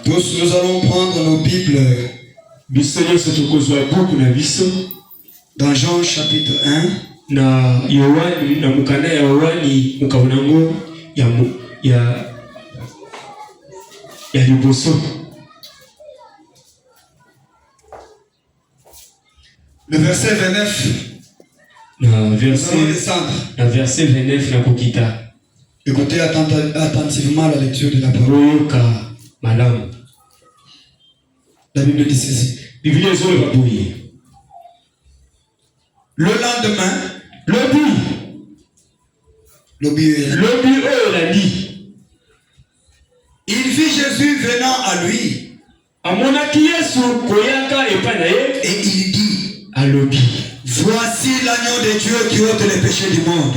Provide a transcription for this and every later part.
Tous nous allons prendre nos Bibles dans Jean chapitre 1. Le verset 29. Verset 29 na kokita. Écoutez attentivement la lecture de la parole. La Bible dit ceci. Le lendemain, il vit Jésus venant à lui. Et il dit, voici l'agneau de Dieu qui ôte les péchés du monde.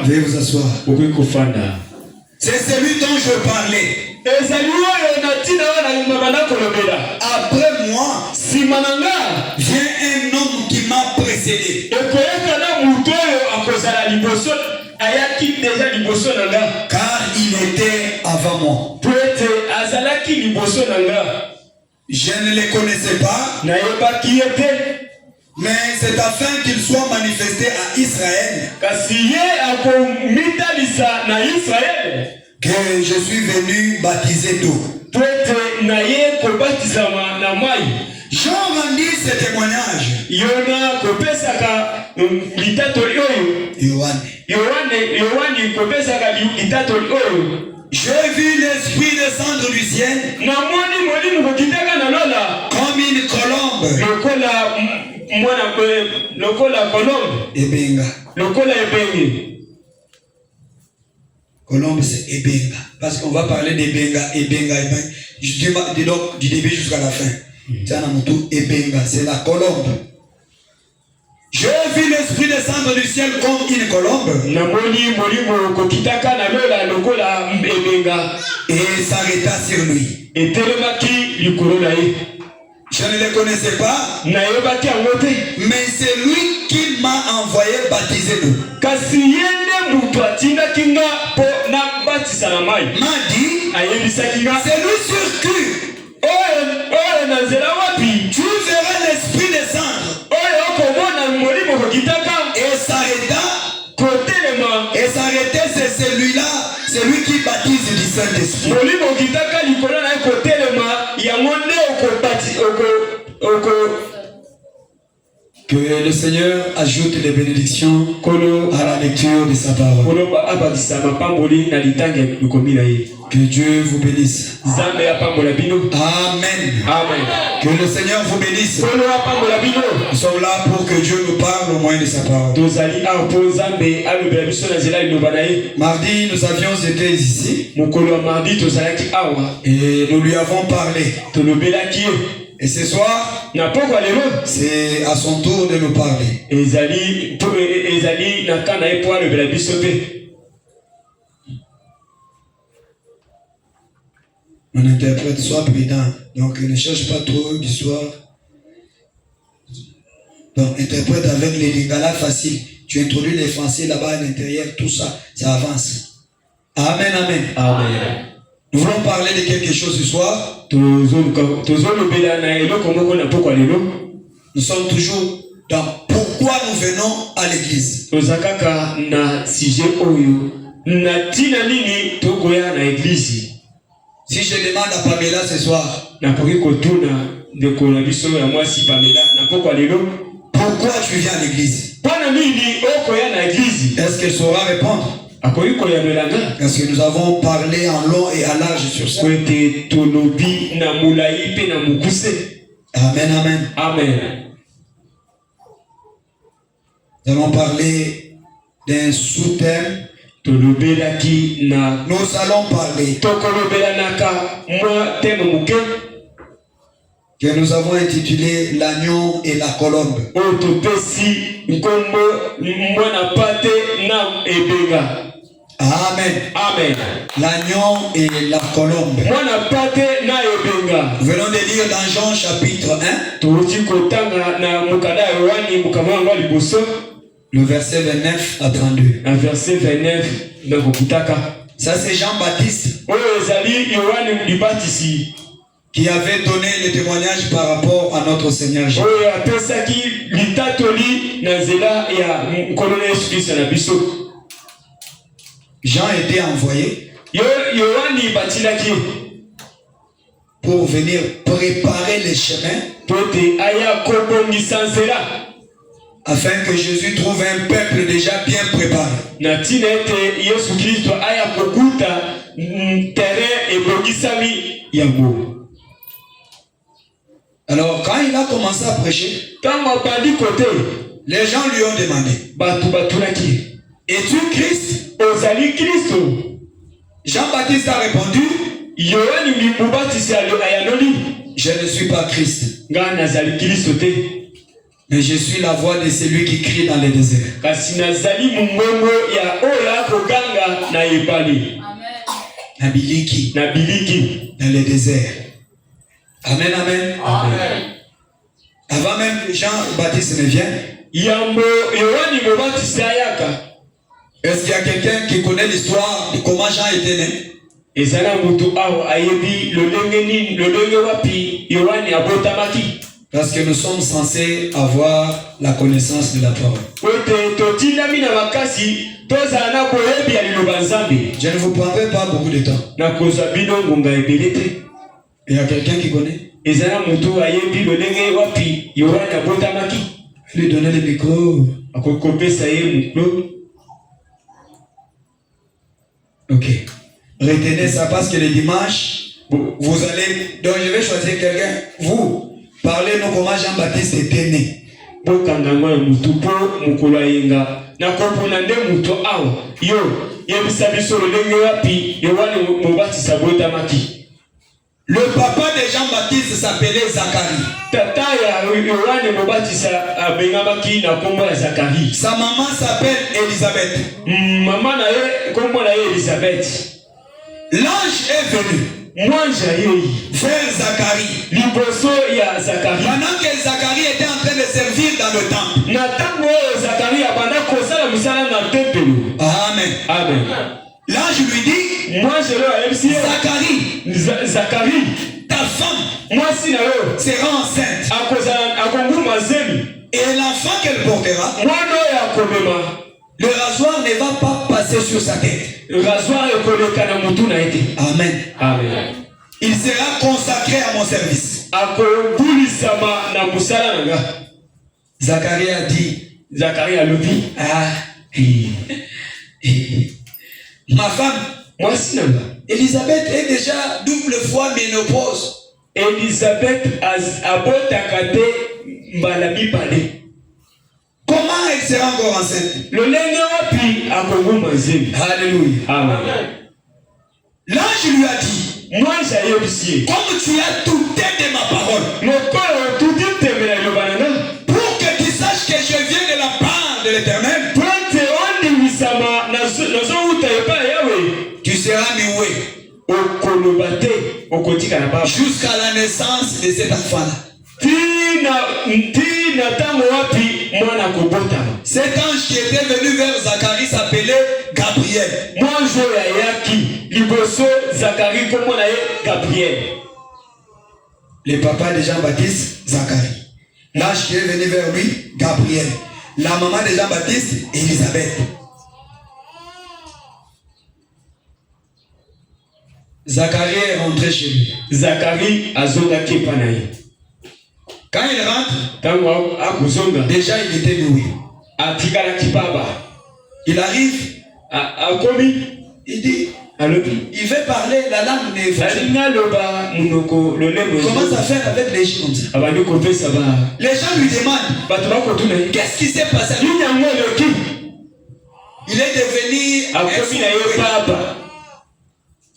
Veuillez vous asseoir. C'est celui dont je parlais. Après moi, vient un homme qui m'a précédé. Car il était avant moi. Je ne les connaissais pas. Mais c'est afin qu'il soit manifesté à Israël que je suis venu baptiser d'eau. Jean rendit ce témoignage. J'ai vu l'Esprit descendre du ciel comme une colombe. Ebenga. Colombe, c'est Ebenga. Parce qu'on va parler d'Ebenga, Ebenga. Du début jusqu'à la fin. Ebenga, c'est la colombe. J'ai vu l'Esprit descendre du ciel comme une colombe et s'arrêta sur lui. Je ne le connaissais pas, mais c'est lui qui m'a envoyé baptiser d'eau. M'a dit, c'est lui sur qui tu verras l'Esprit descendre. Et s'arrêter, c'est celui-là, c'est lui qui baptise du Saint-Esprit. Que le Seigneur ajoute les bénédictions à la lecture de sa parole. Que Dieu vous bénisse. Amen. Que le Seigneur vous bénisse. Nous sommes là pour que Dieu nous parle au moyen de sa parole. Mardi, nous avions été ici. Et nous lui avons parlé. Et ce soir, c'est à son tour de nous parler. Mon interprète, soit prudent. Donc, ne cherche pas trop d'histoire. Donc, interprète avec les lingala faciles. Tu introduis les français là-bas à l'intérieur, tout ça, ça avance. Amen, amen. Amen. Nous voulons parler de quelque chose ce soir. Nous sommes toujours dans pourquoi nous venons à l'église. Si je demande à Pamela ce soir, pourquoi tu viens à l'église? Est-ce qu'elle saura répondre? Parce que nous avons parlé en long et en large sur ça. Amen, amen. Amen. Nous allons parler d'un sous-thème. Nous allons parler que nous avons intitulé l'agneau et la colombe. Amen. Amen. L'agneau et la colombe. Nous venons de lire dans Jean chapitre 1. Le verset 29 à 32. Un verset 29 na kokitaka. Ça c'est Jean-Baptiste Oyo ezali Yohane Libatisi qui avait donné le témoignage par rapport à notre Seigneur Jésus. oyo apesaki litatoli na nzela ya nkolo na Yesu Kristo na biso. Jean était envoyé Yohane batilaki pour venir préparer les chemins pote aya kobongisa nzela afin que Jésus trouve un peuple déjà bien préparé. na tina ete Yesu Kristo aya kokuta terrain ebongisami yango. Alors quand il a commencé à prêcher, Tango bandi kote les gens lui ont demandé, batu batunaki es-tu Christ? ozali Kristo? Jean-Baptiste a répondu, Yohane Mubatisi ayanoli je ne suis pas Christ, nga nazali Kristo te, mais je suis la voix de celui qui crie dans le désert. kasi nazali mongongo ya oyo akoganga na ebale Na biliki, na biliki. dans le désert. Amen, amen. Amen. Avant même que Jean-Baptiste ne vienne, Yambo Yohane Mubatisi ayaka. est-ce qu'il y a quelqu'un qui connaît l'histoire de comment Jean était né? Ezana mutu awo ayebi lolenge wapi Yohane abotamaki. Parce que nous sommes censés avoir la connaissance de la parole. Ote totindami na makasi tozala na boyebi ya liloba Nzambe. Je ne vous prendrai pas beaucoup de temps. Na kozwa bino ngonga ebele te. Il y a quelqu'un qui connaît? Ezana mutu ayebi lolenge wapi Yohane abotamaki. Lui donner le micro. Akokopesa ye muklo. Ok. Retenez ça parce que le dimanche, vous allez... Donc je vais choisir quelqu'un. Vous, parlez-nous comment Jean-Baptiste était né. Bokangama mutu po mukolo yenga. Na kopona nde mutu awo. Yo, yebisa biso lolenge wapi Yohane Mubatisi abotamaki. Le papa de Jean-Baptiste s'appelait Zacharie. Tata ya Yohane Mubatisi abengamaki na kombo ya Zacharie. Sa maman s'appelle Élisabeth. Maman na ye kombo na ye Elisabeth. L'ange est venu Mwanja yei vers Zacharie. liboso ya Zacharie. Pendant que Zacharie était en train de servir dans le temple. Na tango Zacharie abanda kosala misala na tempelo. Amen. Amen. L'ange lui dit, Mwanja lo MC Zacharie, Zacharie, ta femme mwasi na yo sera enceinte. akonguma zemi. Et l'enfant qu'elle portera, Mwana ya komema. le rasoir ne va pas passer sur sa tête. Rasoir ekoleka na mutu na ete. Amen. Amen. Il sera consacré à mon service. Akobulisama na musala nanga. Zacharie a dit, Zacharie alobi. Ma femme, Mwasi nanga. Élisabeth est déjà double fois ménopause. Elisabeth abotaka te mbala mibale. Comment elle sera encore enceinte? Lolenge wapi akonguma zemi. Alléluia. Amen. L'ange lui a dit, Mwanja yebisi. comme tu as douté de ma parole, Lokolo tudi temela lobanana. pour que tu saches que je viens de la part de l'Éternel, Prate ondi misama nazo uta epa yawe. tu seras noué Okolobate okotika na baba. jusqu'à la naissance de cet enfant-là. Tina tango wapi mwana kobotama. Cet ange qui était venu vers Zacharie s'appelait Gabriel. Mwanjo ya yaki liboso Zacharie kombo na ye Gabriel. Le papa de Jean-Baptiste, Zacharie. L'ange qui est venu vers lui, Gabriel. La maman de Jean-Baptiste, Élisabeth. Zacharie est rentré chez lui. Zacharie azongaki epa na ye. Quand il rentre, Tango akozonga déjà il était noué. atikalaki baba. Il arrive, Akomi il dit, alobi. il veut parler la langue ne fonctionne. Alinga loba munoko lolemo. Il commence à faire avec les gens comme ça. Abandi kopesa ba. Les gens lui demandent, Bato bakotuna ye. qu'est-ce qui s'est passé? Linyango loki. Il est devenu Akomi na ye baba.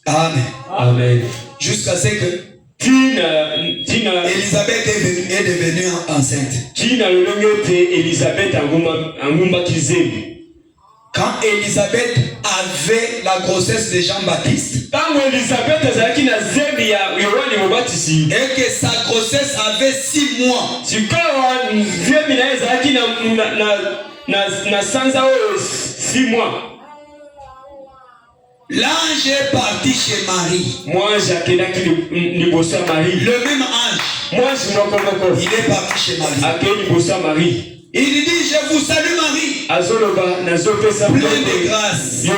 Amen. Amen. Jusqu'à ce que Tina Élisabeth est devenue enceinte. Tina lolenge te Elisabeth angumba kizemi. Quand Élisabeth avait la grossesse de Jean-Baptiste, Tango Elisabeth azalaki na zemi ya Yohane Mubatisi. et que sa grossesse avait 6 mois, Sikawa zemi na ezalaki na na sanza 6 mois. L'ange est parti chez Marie. Moi, j'akendaki liboso Marie. Le même ange. Moi, je moko. Il est parti chez Marie. Akei liboso Marie. Il dit, je vous salue Marie. Azoloba nazopesa pleine de grâce. Yo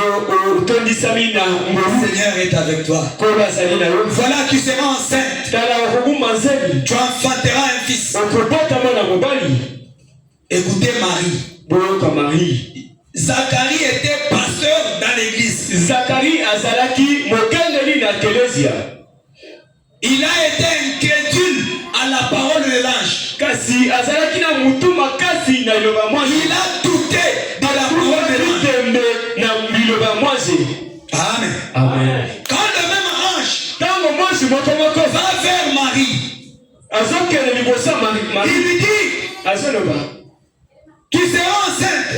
otondisamina. Le Seigneur est avec toi. Kola salina yo. Voilà, tu seras enceinte. Tala okuma nzeli. Tu enfanteras un fils. Okobota mwana mobali. Écoutez Marie. Boyoka Marie. Zacharie était pasteur dans l'église. Zacharie azalaki mokengeli na ecclesia. Il a été incrédule à la parole de l'ange. Kasi azalaki na mutu makasi na iloba mwazi. Il a douté de la parole de l'ange. Amen. Amen. Quand le même ange va vers Marie, il lui dit, tu seras enceinte,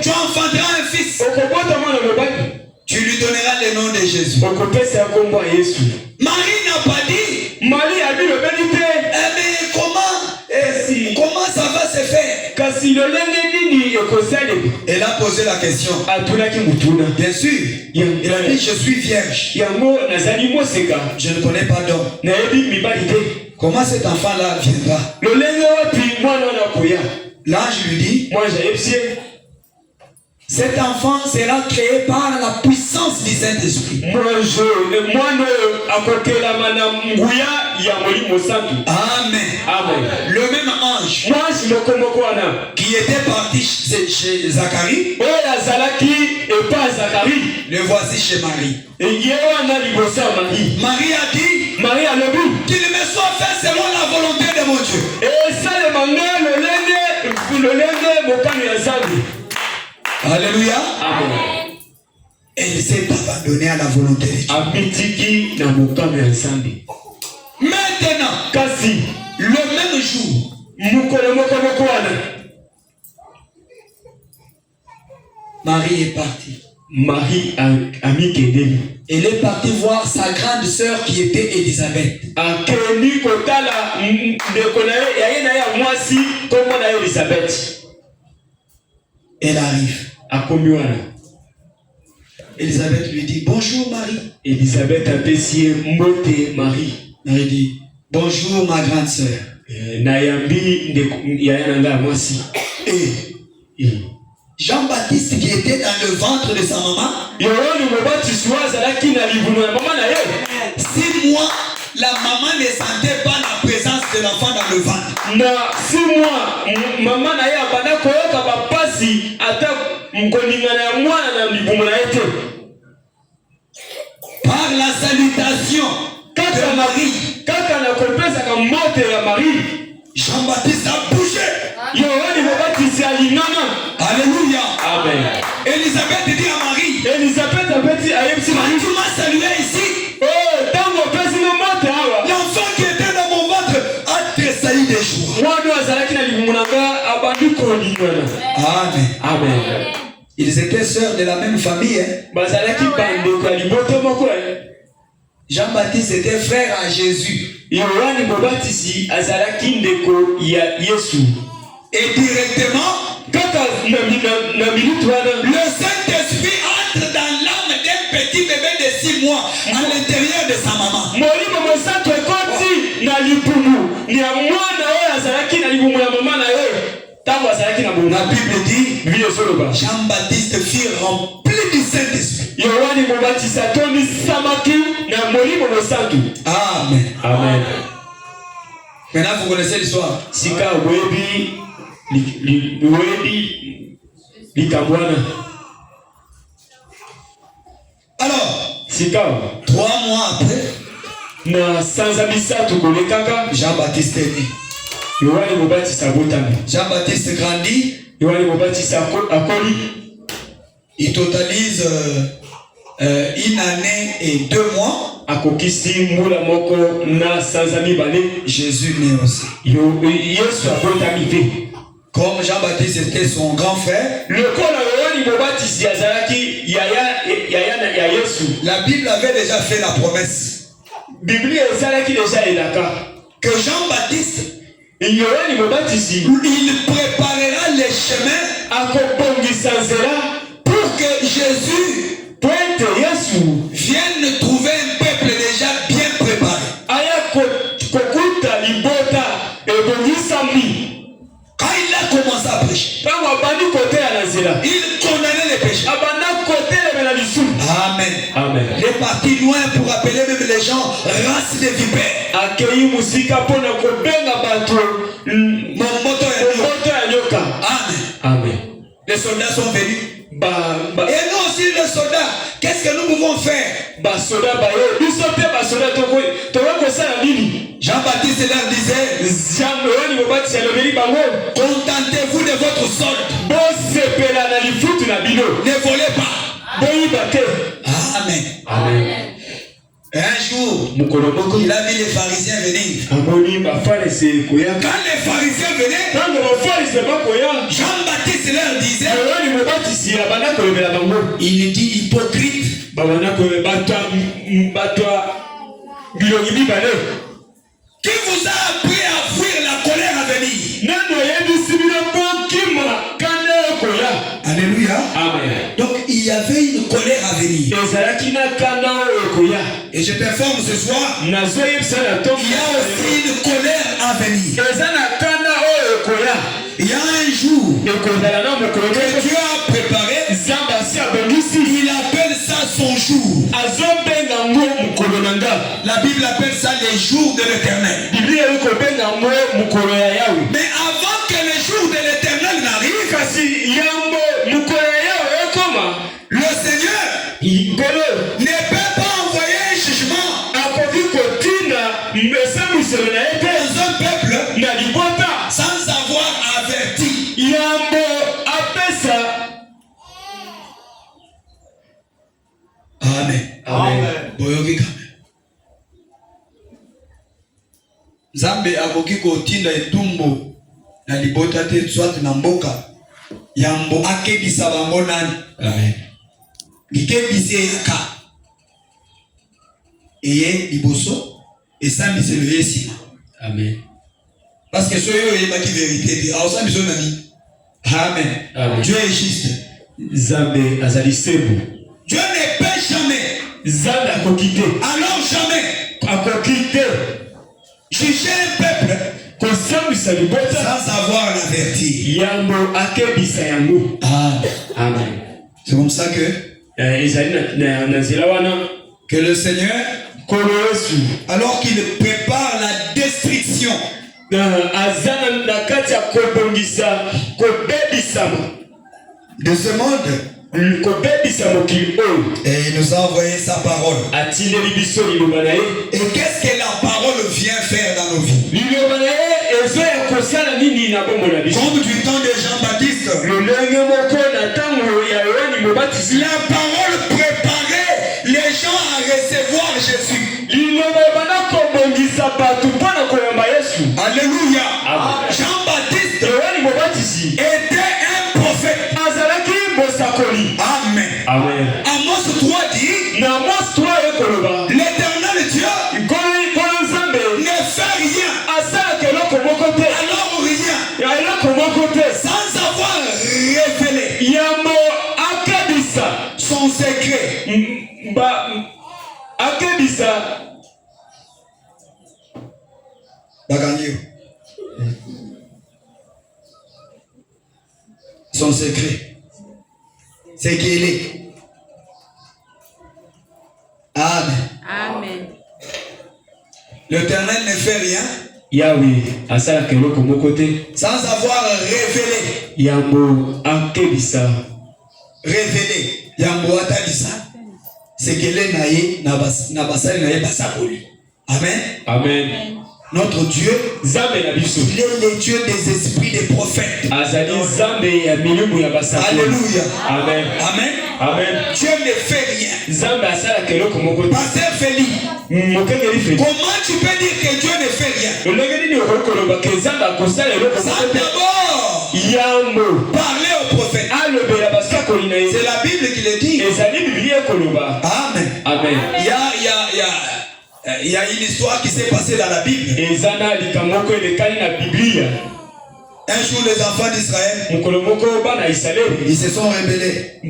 tu enfanteras un fils, tu lui donneras le nom de Jésus. Marie n'a pas dit, mais comment ça va se faire? Elle a posé la question. Bien sûr. Il a dit, je suis vierge. Je ne connais pas d'homme. Comment cet enfant-là viendra? L'ange lui dit, cet enfant sera créé par la puissance du Saint-Esprit. Amen. Amen. Le même ange qui était parti chez Zacharie, le voici chez Marie. Marie a dit qu'il me soit fait selon la volonté de mon Dieu. Alléluia. Amen. Elle s'est abandonnée à la volonté de Dieu. Maintenant, le même jour, Marie est partie. Elle est partie voir sa grande sœur qui était Élisabeth. Elle arrive. Élisabeth lui dit, bonjour Marie. Elisabeth apprécie mbote Marie. Marie dit, bonjour ma grande sœur. Nayambi yayananga mwasi. Et Jean-Baptiste qui était dans le ventre de sa maman, 6 mois, la maman ne sentait pas la présence de l'enfant dans le ventre. Par la salutation de Marie, Jean-Baptiste a bougé. Alléluia. Amen. Elisabeth dit à Marie, tu m'as salué ici. L'enfant qui était dans mon ventre a tressailli de joie. Amen. Amen. Ils étaient sœurs de la même famille. Jean-Baptiste était frère à Jésus. Et directement, le Saint-Esprit entre dans l'âme d'un petit bébé de 6 mois à l'intérieur de sa maman. La Bible dit, Jean-Baptiste fut rempli du Saint-Esprit. Amen. Amen. Maintenant, vous connaissez l'histoire. Alors, 3 mois après, Jean-Baptiste est né. Jean-Baptiste grandit. Il totalise 1 année et 2 mois. Jésus naît aussi. Comme Jean-Baptiste était son grand frère, la Bible avait déjà fait la promesse que Jean-Baptiste Yohani Mubatizi il préparera les chemins akobongisa nzela pour que Jésus vienne trouver un peuple déjà bien préparé. Aya kokuta libota ebongisa mi. Quand il a commencé à prêcher, il condamnait les péchés. Amen. Amen. Il est parti loin pour appeler même les gens race de vipères. Amen. Amen. Les soldats sont venus. Et nous aussi les soldats, qu'est-ce que nous pouvons faire? Jean-Baptiste leur disait, contentez-vous de votre solde. Ne volez pas. Amen. Amen. Un jour, il a vu les pharisiens venir. Quand les pharisiens venaient, Jean-Baptiste leur disait, il dit hypocrite. Qui vous a appris à fuir la colère à venir? Alléluia. Amen. Donc il y avait une colère à venir. Et je t'informe ce soir, il y a aussi une colère à venir. Il y a un jour que Dieu a préparé. Il appelle ça son jour. La Bible appelle ça les jours de l'Éternel. Mais avant que les jours de l'Éternel n'arrivent, le Seigneur ne peut pas envoyer un jugement dans un peuple sans avoir averti. Amen. Amen. Nzambe akoki kotinda etumbo na libota te soit na mboka yambo akebisa bango nani. Amen. Likebisi eyaka eye liboso esambisi lo yesima. Amen. Parce que soyo oyebaki vérité te aosambisi oyo nani. Amen. Amen. Dieu est juste. Zambe azali sebu. Dieu ne peut jamais. Zambe akokite. Alors jamais. Akokite. Juger un peuple sans avoir l'avertir. Yambo akebisa yango. Amen. C'est comme ça que le Seigneur, alors qu'il prépare la destruction de ce monde, et il nous a envoyé sa parole. Et qu'est-ce que la parole vient faire dans nos vies? Comme du temps de Jean-Baptiste, la parole préparait les gens à recevoir Jésus. Alléluia. Jean-Baptiste était un prophète. Amen. Amen. Amos 3 dit, l'Éternel Dieu ne fait rien. Alors rien. Sans avoir révélé son secret. Son secret, c'est qu'il est. Amen. Amen. L'Éternel ne fait rien Yahweh asala keloko mokote sans avoir révélé. Yambo akebisa. Révélé. Yambo atalisa. C'est qu'il est naïe na basali naïe basakoli. Amen. Amen. Notre Dieu, il est le Dieu des esprits des prophètes. Alléluia. Amen. Amen. Amen. Dieu ne fait rien. Pasteur Félix, comment tu peux dire que Dieu ne fait rien? Ça d'abord parler au prophète. C'est la Bible qui le dit. Amen. Amen. Il y a Il y a une histoire qui s'est passée dans la Bible. Un jour, les enfants d'Israël, ils se sont rebellés.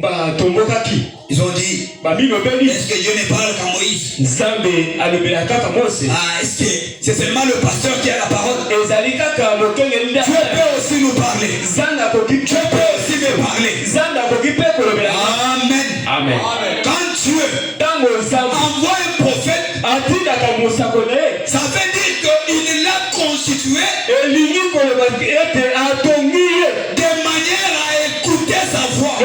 Ils ont dit, est-ce que Dieu ne parle qu'à Moïse? Est-ce que c'est seulement le pasteur qui a la parole? Dieu peut aussi nous parler. Dieu peut aussi me parler. Amen. Amen. Quand Dieu envoie un prophète, ça veut dire qu'il l'a constitué de manière à écouter sa voix.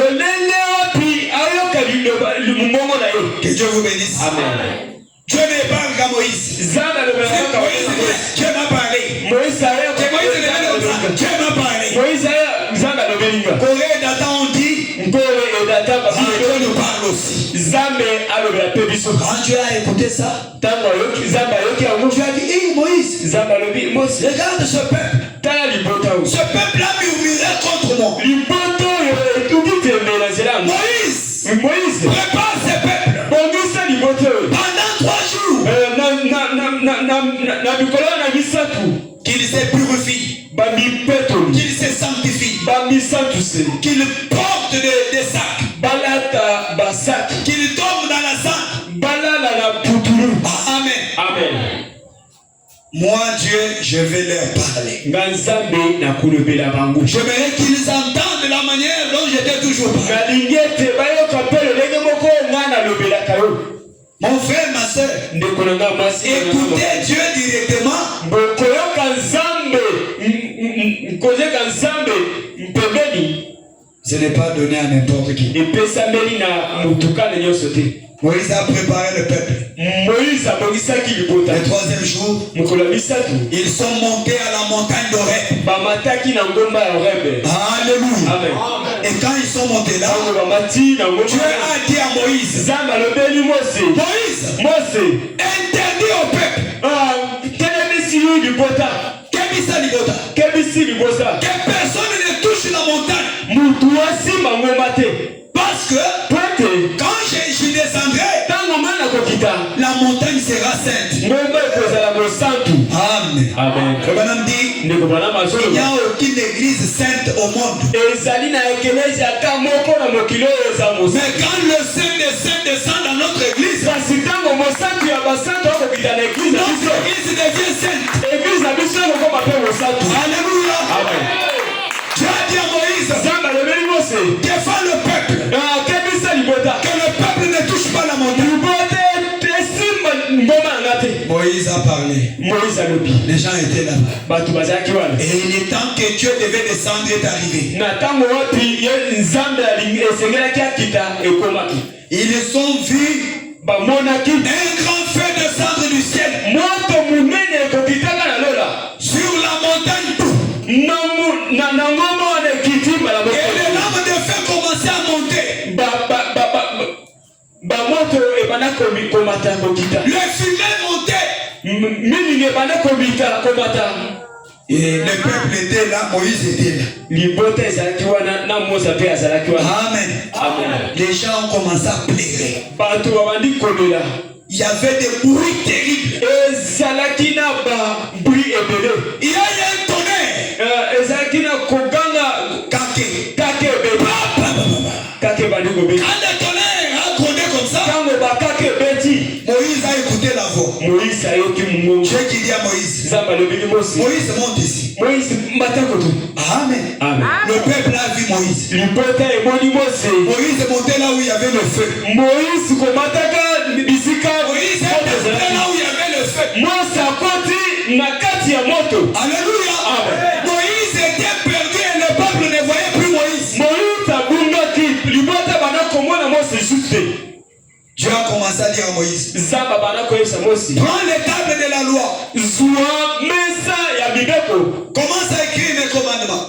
Que Dieu vous bénisse. Amen. Dieu ne parle qu'à Moïse. Dieu m'a parlé. Dieu m'a parlé. Corée Datan on dit, Dieu nous parle aussi. Quand Dieu a écouté ça, Dieu a dit, Moïse, regarde ce peuple. Ce peuple a murmuré contre moi. Moïse, prépare ce peuple. Pendant 3 jours, qu'il se purifie, qu'il se sanctifie, qu'il porte des sacs, qu'il tombe dans la sang. Amen. Amen. Moi, Dieu, je vais leur parler. J'aimerais qu'ils entendent la manière dont j'étais toujours parlé. Mon frère, ma soeur, écoutez Dieu directement. Ce n'est pas donné à n'importe qui. Moïse a préparé le peuple. Le 3e jour, ils sont montés à la montagne d'Horeb. Alléluia. Et quand ils sont montés là, Dieu a dit à Moïse, Moïse, interdit au peuple que personne ne touche la montagne. Parce que quand je descendrai, la montagne sera sainte. Amen. Amen. Il n'y a aucune église sainte au monde. Mais quand le Saint des Saints descend dans notre église, notre église devient sainte. Alléluia. Amen. Tu as dit à Moïse, défends le peuple. Que le peuple ne touche pas la montagne. Moïse a parlé. Les gens étaient là-bas. Et le temps que Dieu devait descendre est arrivé. Ils ont vu un grand feu descendre du ciel sur la montagne. Et les lames de feu commençaient à monter. Le fumet montait. Et le peuple était là, Moïse était là. Amen. Les gens ont commencé à pleurer. Il y avait des bruits terribles. Il y a eu un tonnerre. Quand le tonnerre a grondé comme ça, Moïse a écouté la voix. Dieu qui dit à Moïse, Moïse monte ici. Amen. Le peuple a vu Moïse. Moïse est monté là où il y avait le feu. Moïse est monté là où il y avait le feu. Alléluia. Moïse était perdu et le peuple ne voyait plus Moïse. Dieu a commencé à dire à Moïse, prends les tables de la loi, commence à écrire mes commandements.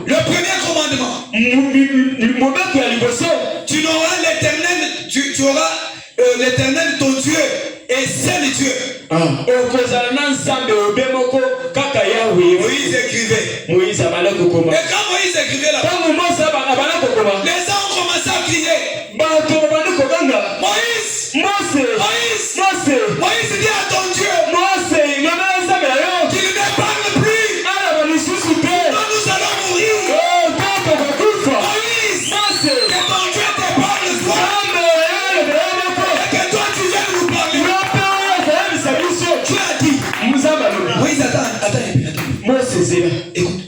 Le premier commandement, tu n'auras l'éternel, tu auras l'éternel ton Dieu et seul Dieu. Moïse écrivait. Et quand Moïse écrivait là-bas, les gens ont commencé à crier, Moïse, Moïse, Écoute.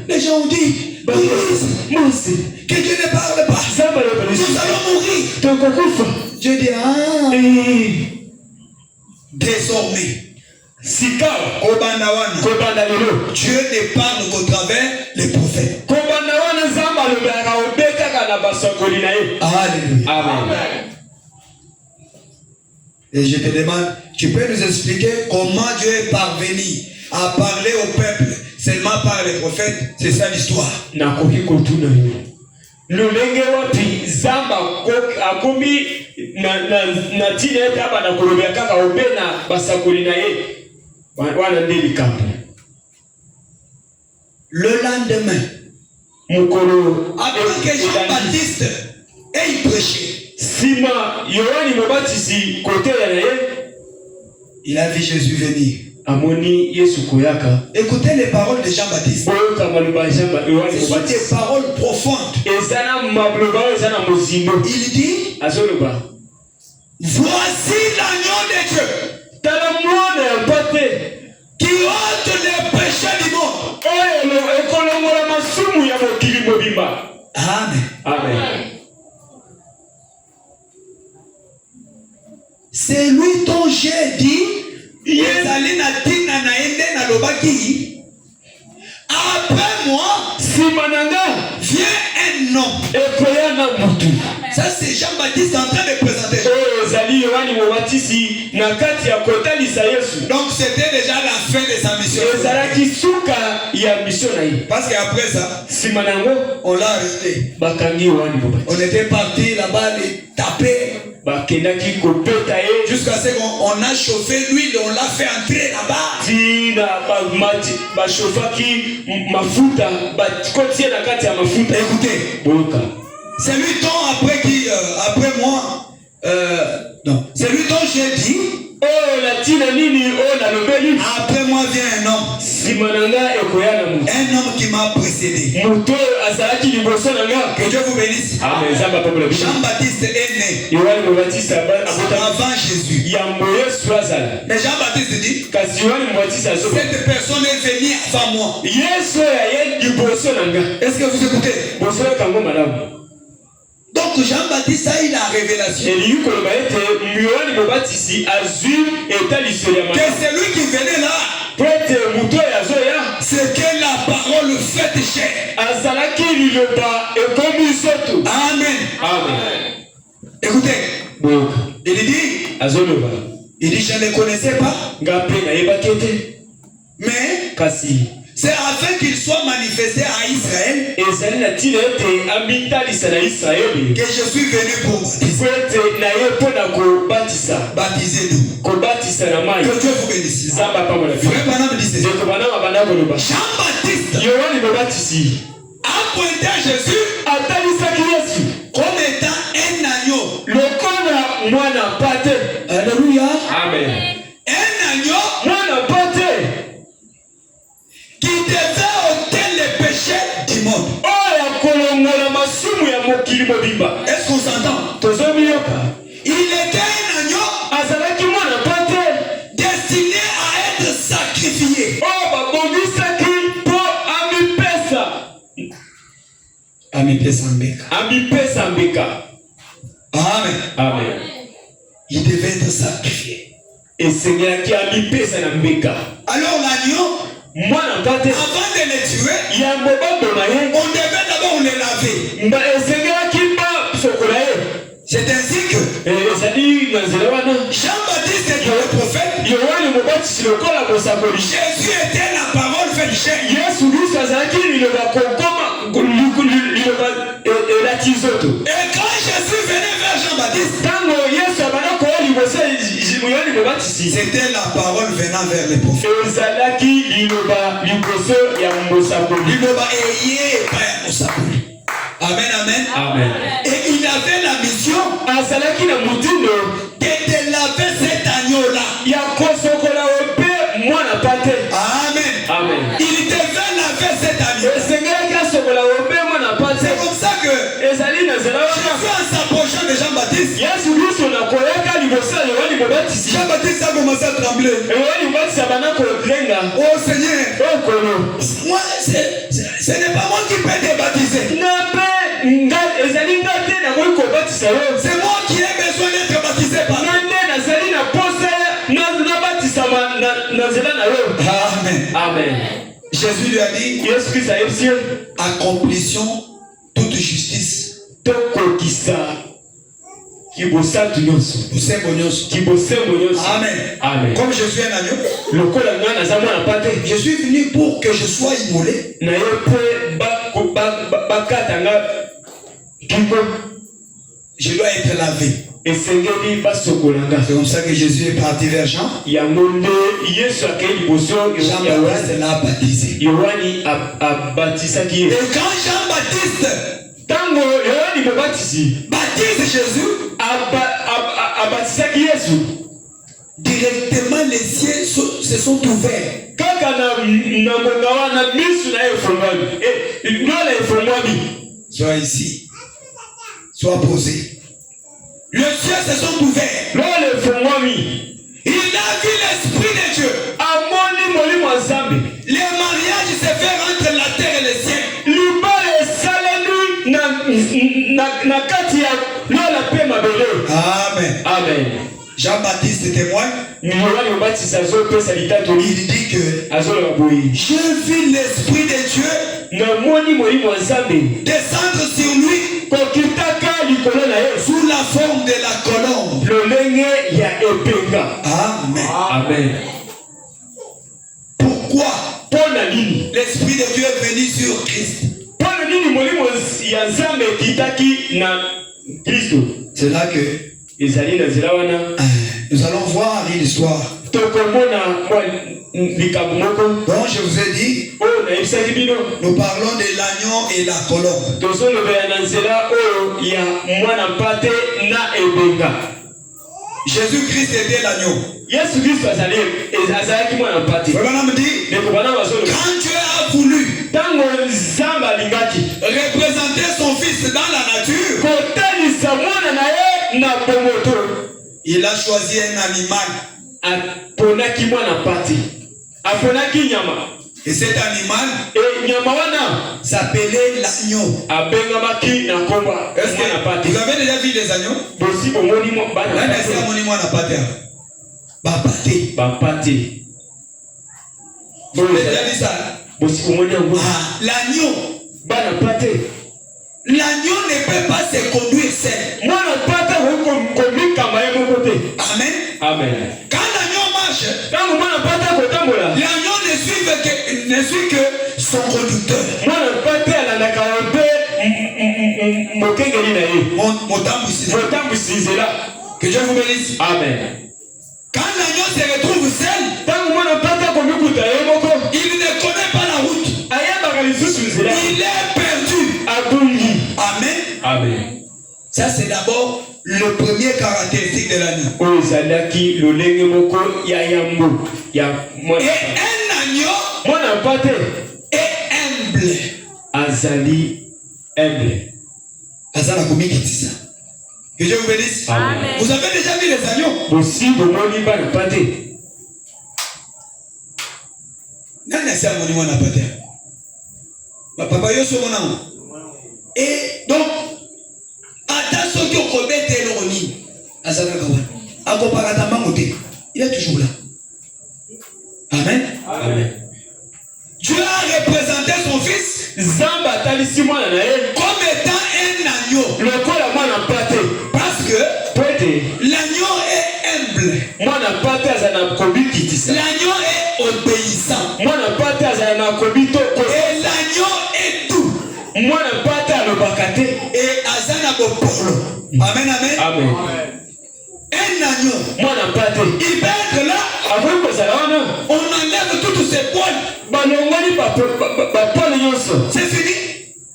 Les gens ont dit, Moïse, que Dieu ne parle pas. Nous allons mourir. Dieu dit, désormais, Dieu ne parle qu'au travers les prophètes. Alléluia. Amen. Et je te demande, tu peux nous expliquer comment Dieu est parvenu à parler au peuple seulement par les prophètes? C'est ça l'histoire. Lolenge wapi zamba akomi na tina eta na kolobia kaka obena basakoli na ye wana ndeli kampo. Le lendemain, mukolo après que Jean-Baptiste ait prêché, sima Yohani Mobatisi côté ya ye, il a vu Jésus venir. Amoni Yesu koyaka. Écoutez les paroles de Jean-Baptiste. Ce sont des paroles profondes. Il dit, voici l'agneau de Dieu qui ôte les péchés du monde. Amen. Amen. C'est lui dont j'ai dit, après moi, vient un homme. Ça c'est Jean-Baptiste en train de présenter. Donc c'était déjà la fin de sa mission. Parce qu'après ça, on l'a arrêté. On était parti là-bas les taper. Jusqu'à ce qu'on a chauffé l'huile, on l'a fait entrer là-bas. Écoutez, c'est lui dont après moi, non, c'est lui dont j'ai dit, après moi vient un homme. Un homme qui m'a précédé. Que Dieu vous bénisse. Jean-Baptiste est né avant Jésus. Mais Jean-Baptiste dit, cette personne est venue avant moi. Est-ce que vous écoutez? Donc Jean-Baptiste a eu la révélation que c'est lui qui venait là. C'est que la parole faite chair. Amen. Écoutez, il dit je ne connaissais pas, mais c'est afin qu'il soit manifesté à Israël que je suis venu pour baptiser nous. Que Dieu vous bénisse. Jean-Baptiste a pointé à Jésus comme étant un agneau. Alléluia. Amen. Un agneau qui devait ôter les péchés du monde. Est-ce qu'on s'entend? Il était un agneau destiné à être sacrifié. Amen. Il devait être sacrifié. Alors l'agneau, avant de le tuer, on devait d'abord le laver. C'est ainsi que Jean-Baptiste était le prophète. Jésus était la parole faite chair. Et quand Jésus venait vers Jean-Baptiste, c'était la parole venant vers les prophètes. Amen, amen. Amen. Et il avait la mission de laver cet agneau-là. Amen. Il devait laver cet agneau. C'est comme ça que Jésus, en s'approchant de Jean-Baptiste, Jean-Baptiste a commencé à trembler. Oh Seigneur, Amen. Jésus lui a dit, Yesu Kristo ayebisi accomplissons toute justice. tokokisa kibosantu nyonso. Amen. Amen. Comme je suis un agneau, lokola nga naza mwana pate, je suis venu pour que je sois immolé. na yo mpe bakata nga kiko. Je dois être lavé. Esengeli basokola nga. C'est comme ça que Jésus est parti vers Jean. yango nde Yesu akei liboso Jean-Baptiste l'a baptisé. Yohani abatisaki ye. Et quand Jean-Baptiste ntango Yohani mobatisi baptise Jésus, abatisaki Yesu, directement les cieux se sont ouverts. kaka na ngonga wana misu na ye efungwami, nyola efungwami. Sois ici, sois posé. Les cieux se sont ouverts. Nyola efungwami. Il a vu l'Esprit de Dieu. Amoni molimo nzambe. Les mariages se fait entre la terre et le ciel. Libala esalemi na kati ya lola pe mabele. Amen. Amen. Jean-Baptiste témoigne. Yohani mobatisi azopesa litatoli. Il dit que azoloba boye, j'ai vu l'Esprit de Dieu namoni molimo nzambe descendre sur lui kokitaka likolo na ye sous la forme de la colombe. lolenge ya epenga. Amen. Amen. Pourquoi Pona nini? l'Esprit de Dieu est venu sur Christ? Pona nini molimo ya nzambe ekitaki na Kristo? C'est là que ezali na nzela wana nous allons voir une histoire. tokomona likambo moko. Donc je vous ai dit, oyo nayebisaki bino, nous parlons de l'agneau et la colombe. tozolobela na nzela oyo ya mwana mpate na ebenga. Jésus-Christ était l'agneau. Yesu Kristo azalaki mwana mpate. Voilà, me dit, ndeko bana bazoloba, quand Dieu a voulu ntango nzambe alingaki représenter son fils dans la nature, kotalisa mwana na ye na bomoto, il a choisi un animal. aponaki mwana mpate, aponaki nyama. Et cet animal nyama wana s'appelait l'agneau. abengamaki na komba mwana mpate. Vous avez déjà vu les agneaux? bosi bomoni Là, c'est un monument à pâté. Bapate. bampate. Vous avez déjà vu ça? bosi bomoni yango. L'agneau. Bana mpate. L'agneau ne peut pas se conduire seul. Mwana mpate komikama ye moko te. Amen. Amen. Quand l'agneau marche, ntango mwana mpate kotambola, l'agneau ne suit que son conducteur. mwana mpate alandaka mpe mokengeli na ye, motambwisi nzela. Que Dieu vous bénisse. Amen. Quand l'agneau se retrouve seul, ntango mwana mpate akomikuta ye moko, il ne connaît pas la route. ayebaka lisusu nzela, Il est perdu. abungi. Amen. Amen. Ça, c'est d'abord le premier caractéristique de l'agneau. oyo ezalaki lolenge moko ya yambo ya Et un agneau mwana mpate est humble. azali humble. Azala komikitisa. Que Dieu vous bénisse. Amen. Vous avez déjà vu les agneaux? bosi bomoni bana mpate. Nani asa moni mwana pate? Papa yo so mona. Et donc attention que okobete eloni. Azala kawana. Akopaka tambango te. Il est toujours là. Amen. Amen. Dieu a représenté son fils Zamba atalisi mwana na ye comme étant un agneau. lokola mwana mpate, Parce que pete l'agneau est humble. mwana mpate azala na kobikitisa, L'agneau est obéissant. mwana mpate azala na kobitoko, Et l'agneau est doux. mwana mpate alobaka te. Et azana bopolo. Amen, amen. Amen. Un agneau, mwana mpate il peut être là. akoki kozala wana, On enlève toutes ses poils. balongoli bapole nyonso, C'est fini.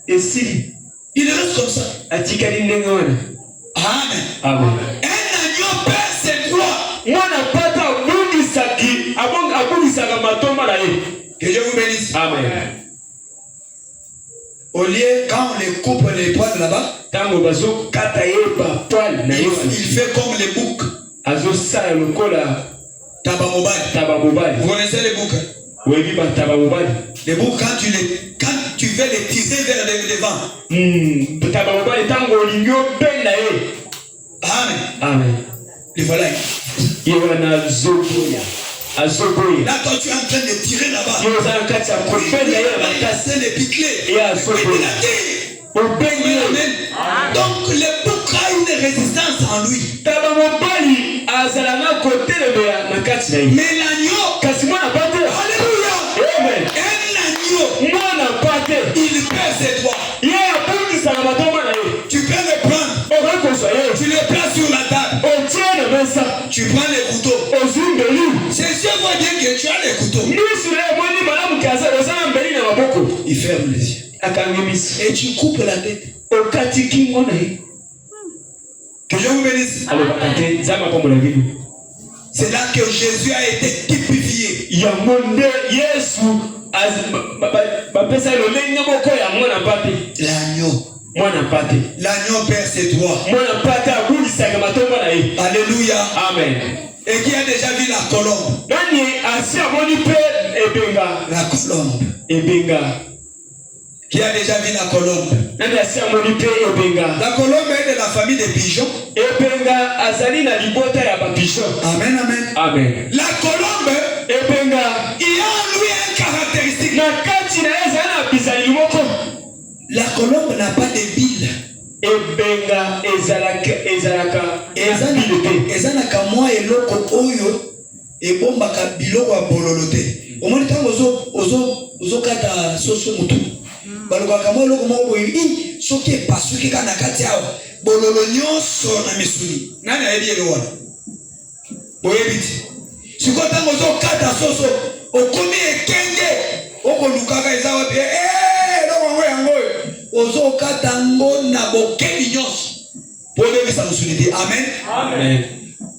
esili Il reste comme ça. atikali ndenge wana. Amen. Amen. Un agneau perd ses droits. mwana mpate abongisaka matomba na ye. Que Dieu vous bénisse. Amen. Au lieu, quand on les coupe les poils là-bas, ntango bazokata ye bapwale na ye il fait comme les boucs. azosala lokola Taba mobile. taba mobali. Vous connaissez les boucs? oyebi bataba mobali. Les boucs, quand tu veux les tirer vers le devant. taba mobali ntango olingi obenda ye. Amen. Amen. Les voilà. ye wana zoboya. azoboya. Là, toi, tu es en train de tirer là-bas. Yo za kati ya kopenda ye na makasi. Les piclés. Et azoboya. Amen. Donc, le bouc a une résistance en lui. Taba mobali azala na côté le na kati na ye. Mais l'agneau, Kasi mwana pate. alléluia. Amen. Un agneau, Mwana pate. il pèse ses doigts. Ye abuki sana matomba na ye. Tu peux le prendre. Oko so ye. Tu le places sur la table. O tiens na mesa. Tu prends les couteaux. O zumbeli. C'est sûr voit bien que tu as les couteaux. Misu le moni malamu kaza osana mbeli na maboko. Il ferme les yeux. Akangemisi. Et tu coupes la tête. O katiki ngona ye. Que je vous bénisse. Alors bakate zama pombo la bibi. C'est là que Jésus a été typifié. Ya monde Yesu bapesa lolenge moko ya mwana pate. L'agneau. Mwana pate. L'agneau perd ses doigts. Mwana pate abulisaka matomba na ye. Alléluia. Amen. Et qui a déjà vu la colombe? Nani asi amoni pe ebenga. La colombe. Ebenga. Qui a déjà vu la colombe? Nani asi amoni pe ebenga. La colombe est de la famille des pigeons. Ebenga azali na libota ya ba pigeon. Amen, amen. Amen. La colombe, Ebenga. il y a en lui un caractéristique. Na kati na ezana bizali moko. La colombe n'a pas de bile. Ebenga ezalaka ezalaka mwa eloko oyo ebombaka biloko ya bololo te. Omoni ntango ozokata soso mutu balokaka mwa eloko moko boye soki epasuki kaka na kati awa bololo nyonso na misuni. Nani ayebi ele wana? Boyebi te. Sikoyo ntango ozokata soso okomi ekenge okolukaka eza wapi eloko yango yango oyo ozokata ngo na bokeli nyonso po obebisa mosuni te. Amen. Amen.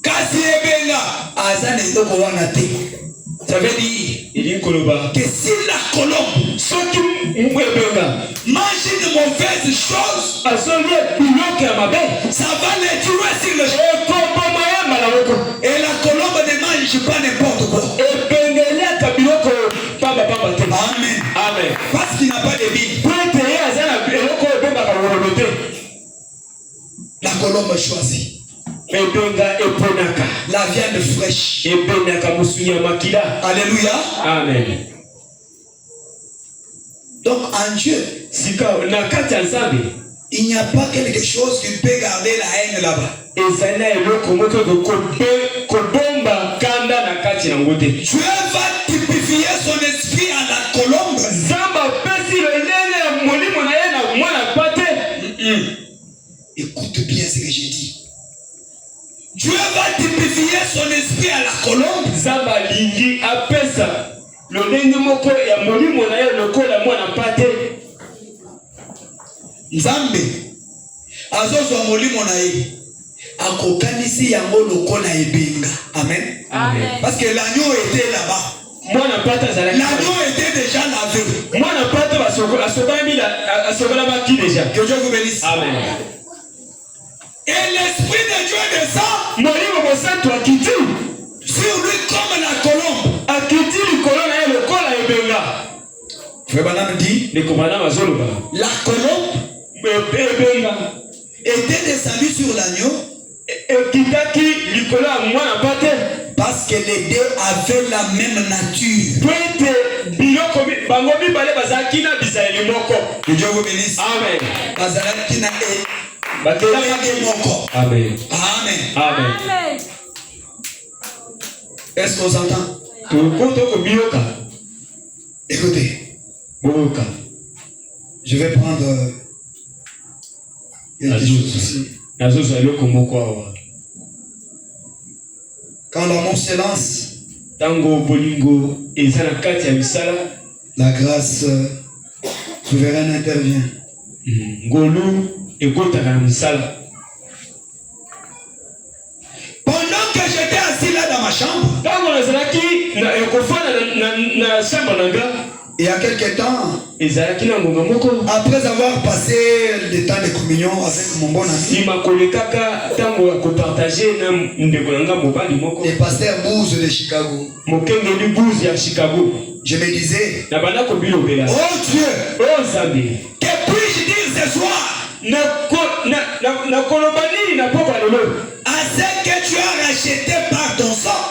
Kasi ebenga aza na eloko wana te. Ça veut dire que si la colombe mange de mauvaises choses, ça va les tuer sur le chemin. Et la colombe ne mange pas n'importe quoi. Amen. Amen. Parce qu'il n'a pas de bile. La colombe choisit la viande fraîche. Alléluia. Amen. Donc en Dieu, il n'y a pas quelque chose qui peut garder la haine là-bas. Dieu va typifier son esprit à la colombe. Écoute bien ce que j'ai dit. Dieu va typifier son esprit à la colombe. Nzambe azozwa molimo na ye akokanisi yango lokola ebenga. Amen. Amen. Parce que l'agneau était là-bas. L'agneau était déjà lavé. Que Dieu vous bénisse. Amen. Et l'esprit de Dieu descend sur lui comme la colombe. Frère Branham dit, la colombe était descendue sur l'agneau parce que les deux avaient la même nature. Que Dieu vous bénisse. Amen. Amen. Amen. Est-ce qu'on s'entend? Écoutez. Je vais prendre quelque chose aussi. Quand l'amour se lance, la grâce souveraine intervient. Pendant que j'étais assis là dans ma chambre, il y a quelques temps, après avoir passé le temps de communion avec mon bon ami, le pasteur Bouze de Chicago, je me disais, oh Dieu, que puis-je dire ce soir à ce que tu as racheté par ton sang?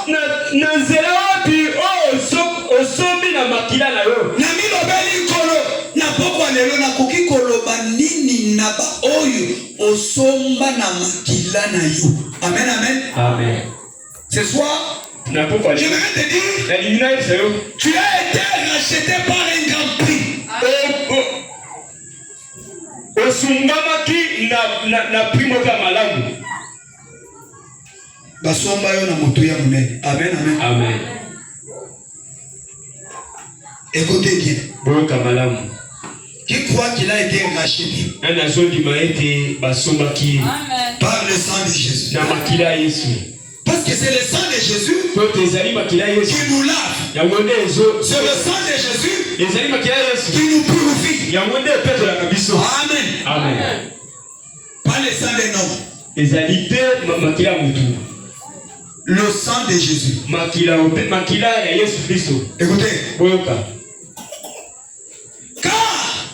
nini na ba oyo osomba na makila na yo. Amen, amen. Amen. Ce soir, je vais te dire, tu as été racheté par un grand prix. Osungamaki na primo ka malamu. Basomba yo na moto ya munene. Amen, amen. Amen. Écoutez bien. Boka malamu. Qui croit qu'il a été racheté Par le sang de Jésus? Parce que c'est le sang de Jésus qui nous lave. C'est le sang de Jésus qui nous purifie. Amen. Amen. Pas le sang des noms. Le sang de Jésus. Écoutez. Car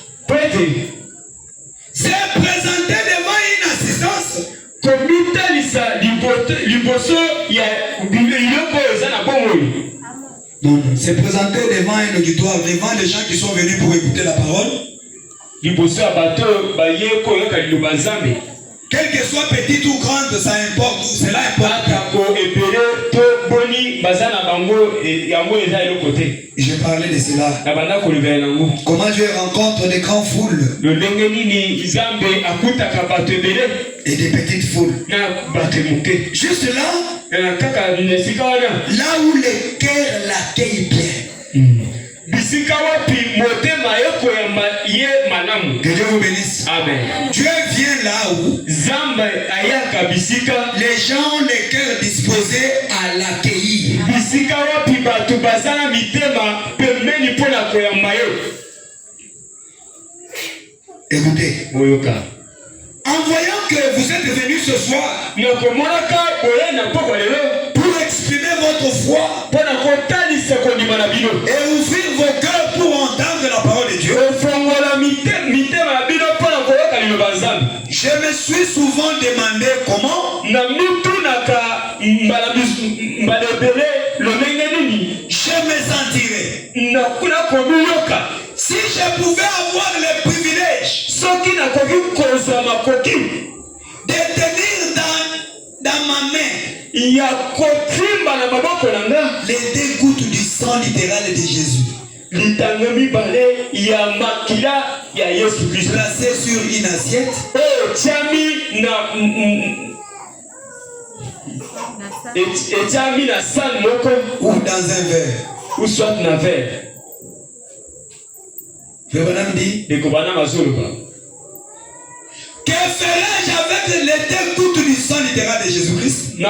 c'est présenté devant une assistance. Non, c'est présenté devant un auditoire, devant les gens qui sont venus pour écouter la parole. Quelle que soit petite ou grande, ça importe, cela importe. Je parlais de cela. Comment Dieu rencontre des grandes foules et des petites foules. Juste là, là où le cœur l'accueille bien. Que Dieu vous bénisse. Amen. Dieu vient là où les gens ont le cœur disposé à l'accueillir. Écoutez. En voyant que vous êtes venus ce soir pour exprimer votre foi et ouvrir vos cœurs pour entendre la parole de Dieu, je me suis souvent demandé comment je me sentirais si je pouvais avoir le privilège de tenir dans ma main les 2 gouttes du sang littéral de Jésus placé sur une assiette ou dans un verre. Ou soit un verre. Que ferais-je avec les 2 gouttes du sang littéral de Jésus-Christ? Oh,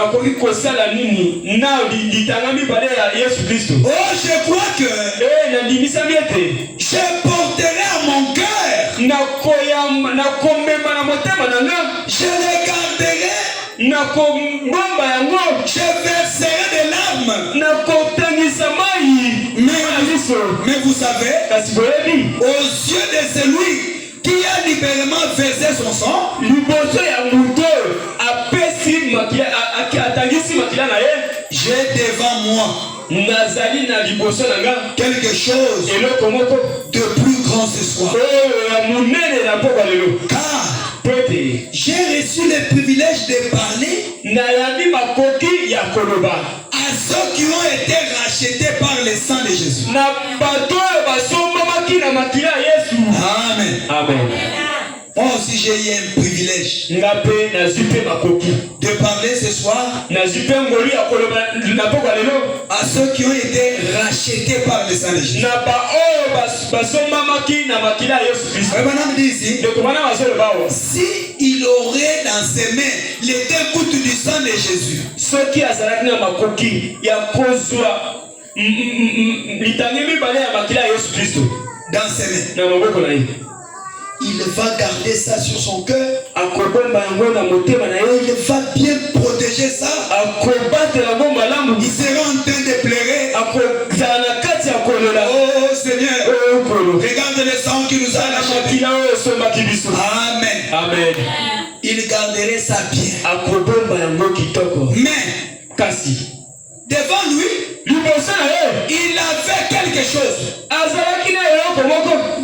je crois que je porterai à mon cœur. Je le garderai. Je verserai des larmes. Mais vous savez, aux yeux de celui qui a libérément versé son sang, j'ai devant moi quelque chose de plus grand ce soir. Car j'ai reçu le privilège de parler à ceux qui ont été rachetés par le sang de Jésus. Amen. Amen. Moi aussi j'ai eu un privilège de parler ce soir à ceux qui ont été rachetés par le sang de Jésus. Si il aurait dans ses mains les 2 gouttes du sang de Jésus, dans ses mains, il va garder ça sur son cœur. Il va bien protéger ça. Il sera en train de pleurer. Oh Seigneur, regarde le sang qui nous a lâché. Amen. Amen. Il garderait ça bien. Mais devant lui, il avait quelque chose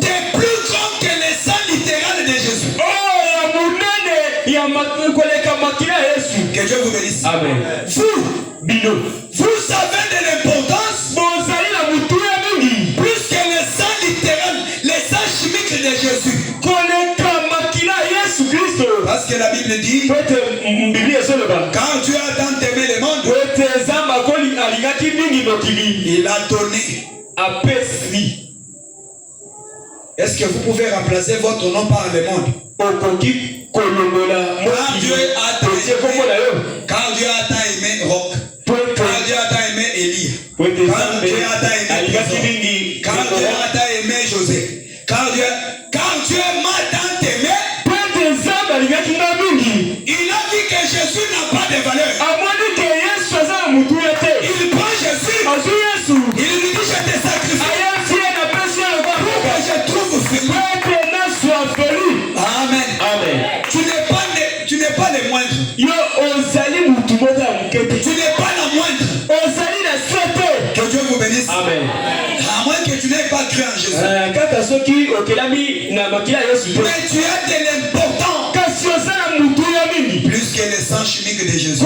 de plus grand que le sang littéral de Jésus. Que Dieu vous bénisse. Amen. Vous savez de l'importance plus que le sang littéral, les sang chimiques de Jésus. Parce que la Bible dit, quand Dieu a tant aimé le monde, il a donné. Est-ce que vous pouvez remplacer votre nom par le monde? Quand Dieu a tant aimé Rock, quand Dieu a tant aimé Élie, quand Dieu a tant aimé quand Dieu a tant aimé José, quand Dieu m'a tant aimé, il a dit que Jésus n'a pas de valeur. Il prend Jésus, il lui dit je te sacrifie pour que je trouve fini. Amen. Tu n'es pas le moindre. Tu n'es pas la moindre. Que Dieu vous bénisse. Amen. À moins que tu n'aies pas cru en Jésus. Mais tu as de l'important. Plus que le sang chimique de Jésus.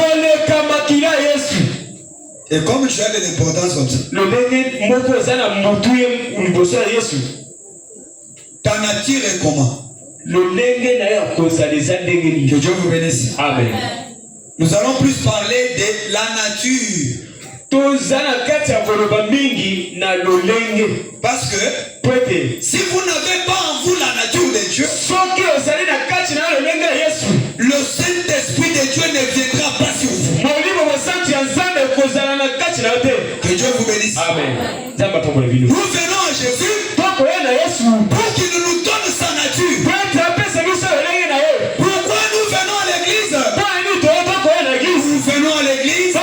Et comme tu as de l'importance comme ça, ta nature est comment? Que Dieu vous bénisse. Amen. Nous allons plus parler de la nature. Parce que si vous n'avez pas en vous la nature de Dieu, le Saint-Esprit de Dieu ne viendra pas sur vous. Que Dieu vous bénisse. Amen. Nous venons à Jésus pour qu'il nous donne sa nature. Pourquoi nous venons à l'église? Nous venons à l'église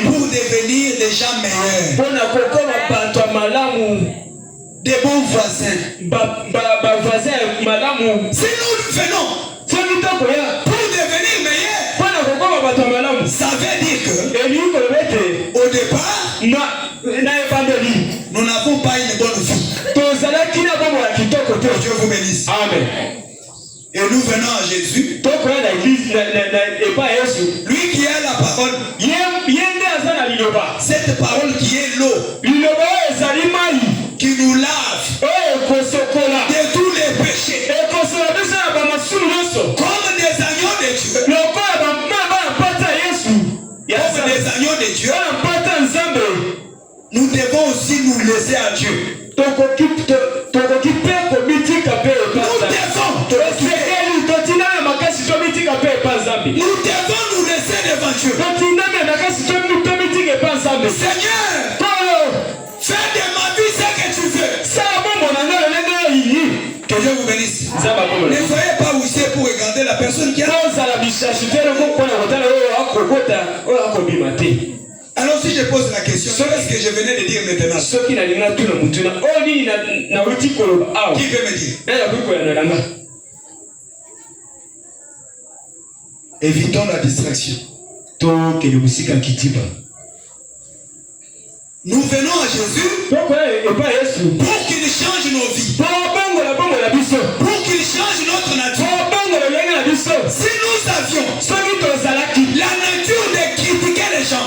pour devenir des gens meilleurs, des bons voisins. Si nous venons pour devenir meilleurs, ça veut dire que au départ, nous n'avons pas une bonne vie. Que Dieu vous bénisse. Amen. Et nous venons à Jésus, lui qui a la parole, cette parole qui est l'eau, qui nous lave de tous les péchés, comme des agneaux de Dieu. Comme des agneaux de Dieu, nous devons aussi nous laisser à Dieu. Nous devons nous laisser devant Dieu. Seigneur, fais de ma vie ce que tu veux. Que Dieu vous bénisse. Ne soyez pas oussés pour regarder la personne qui a. Alors si je pose la question, qu'est-ce que je venais de dire maintenant? Qui peut me dire? Évitons la distraction. Nous venons à Jésus pour qu'il change nos vies, pour qu'il change notre nature. Si nous avions la nature de critiquer les gens,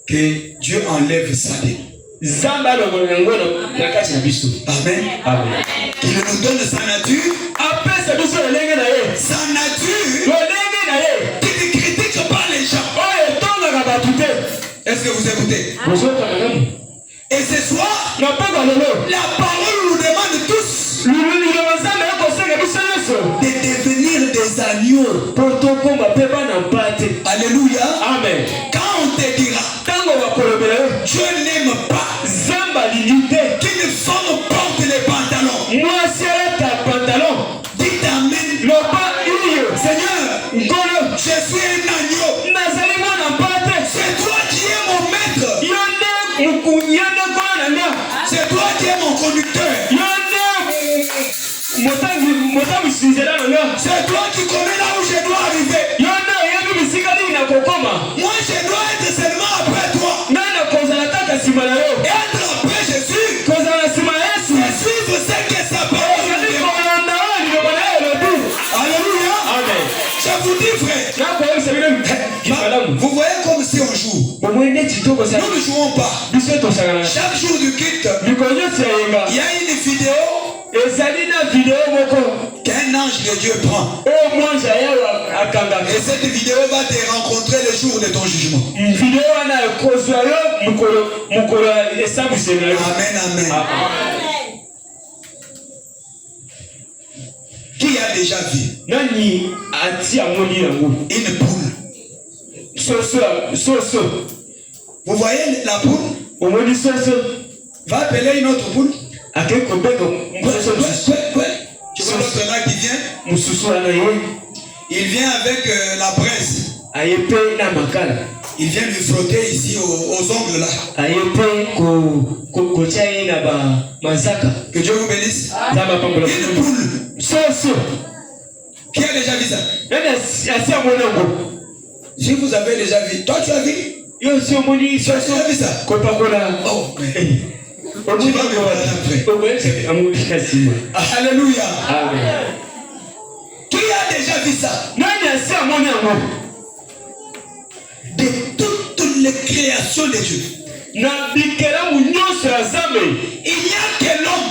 que Dieu enlève ça de nous. Amen. Amen. Qu'il nous donne sa nature. Sa nature qui ne critique pas les gens. Est-ce que vous écoutez? Et ce soir, la parole nous demande tous de devenir des agneaux. Alléluia. Amen. Quand on te dira, Dieu n'aime pas qu'une femme porte les pantalons, dites Amen. Seigneur, je suis un agneau. C'est toi qui es mon maître. C'est toi qui es mon conducteur. C'est toi qui connais là où je dois arriver. Moi je dois être seulement après toi. Être après Jésus. Nous ne jouons pas. Chaque jour du culte, il y a une vidéo qu'un ange de Dieu prend. Et cette vidéo va te rencontrer le jour de ton jugement. Amen, amen. Qui a déjà vu une poule? Vous voyez la poule? Va appeler une autre poule. Tu vois l'autre là qui vient? Il vient avec la braise. Il vient lui frotter ici aux ongles là. Que Dieu vous bénisse. Une poule. Qui a déjà vu ça? Si vous avez déjà vu, toi tu as vu? Tu as déjà vu ça? Oh, mais... Tu vas me voir après. Alléluia. Amen. Qui a déjà vu ça? De toutes les créations de Dieu, il n'y a que l'homme.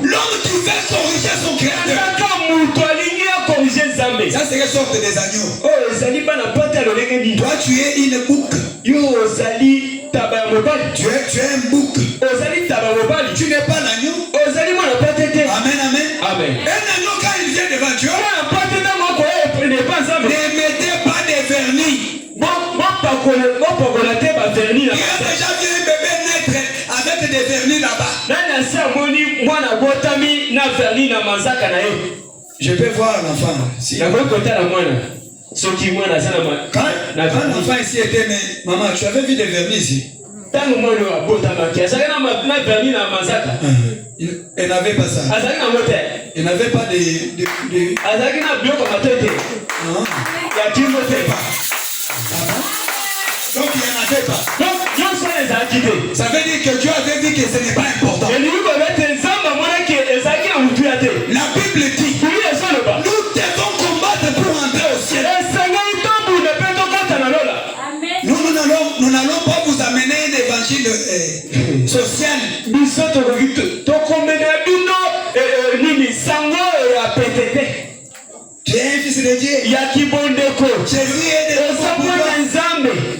L'homme qui veut corriger son créateur. Ça c'est une sorte des agneaux. Toi tu es une boucle. Tu es un bouc. Tu n'es pas l'agneau. Amen, amen. Un agneau quand il vient devant Dieu, ne mettez pas de vernis. Il a déjà vu un bébé naître avec des vernis là-bas. Je peux voir l'enfant. Si. Quand l'enfant ici était né, maman, tu avais vu des vernis ici? Elle n'avait pas ça. Elle n'avait pas de... Non. Donc il n'y en avait pas. Ça veut dire que Dieu avait dit que ce n'est pas important. La Bible dit, nous devons combattre pour entrer au ciel. Nous n'allons pas vous amener un évangile social. Tu es un fils de Dieu. Jésus est de toi.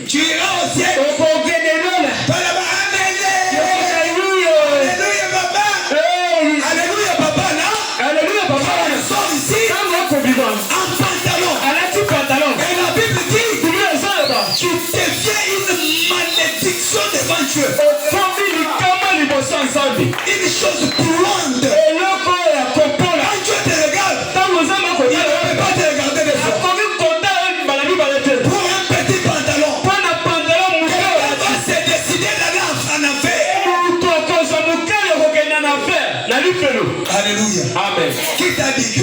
Tu iras au ciel. Alléluia papa. Alléluia papa là. On sort ici en pantalon. Et la Bible dit, tu deviens une malédiction devant Dieu. Une chose puante. Quand Dieu te regarde, il ne peut pas te regarder de fois. Pour un petit pantalon, quelqu'un va se décider d'aller en enfer. Alléluia. Amen. Qui t'a dit que